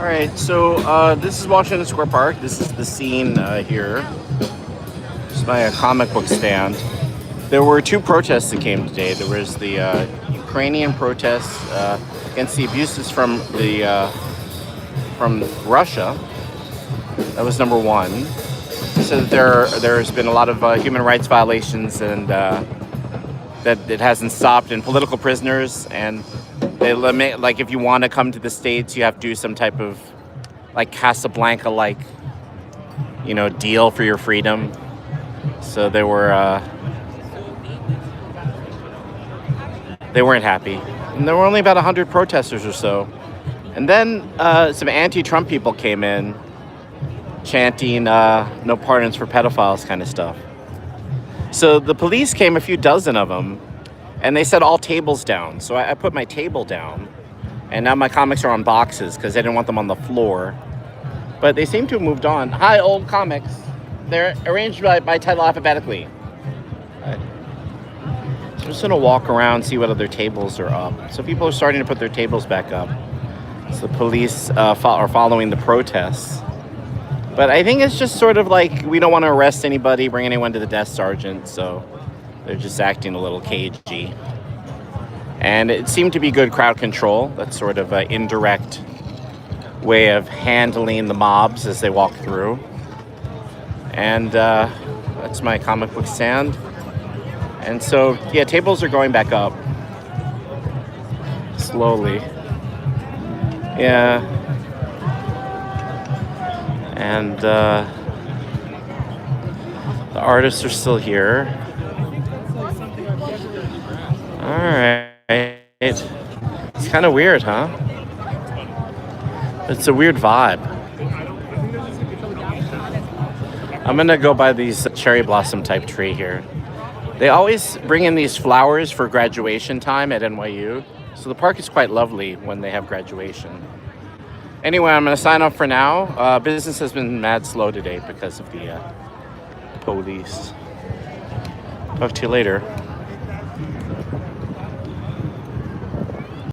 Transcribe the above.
All right, so this is Washington Square Park. This is the scene here. It's my comic book stand. There were two protests that came today. There was the Ukrainian protests against the abuses from Russia. That was number one. So there's been a lot of human rights violations and that it hasn't stopped, and political prisoners, and they limit, like, if you want to come to the States, you have to do some type of like Casablanca like deal for your freedom. So they weren't happy, and there were only about 100 protesters or so. And then some anti-Trump people came in chanting no pardons for pedophiles kind of stuff. So the police came, a few dozen of them, and they said all tables down. So I put my table down, and now my comics are on boxes because I didn't want them on the floor. But they seem to have moved on. Hi, old comics. They're arranged by title alphabetically. So I'm just going to walk around, see what other tables are up. So people are starting to put their tables back up. So the police are following the protests. But I think it's just sort of like, we don't want to arrest anybody, bring anyone to the desk sergeant, so they're just acting a little cagey. And it seemed to be good crowd control. That's sort of an indirect way of handling the mobs as they walk through. And that's my comic book stand. And so, yeah, tables are going back up. Slowly. Yeah. And the artists are still here. Alright. It's kind of weird, huh? It's a weird vibe. I'm gonna go by these cherry blossom type tree here. They always bring in these flowers for graduation time at NYU. So the park is quite lovely when they have graduation. Anyway, I'm going to sign off for now. Business has been mad slow today because of the police. Talk to you later.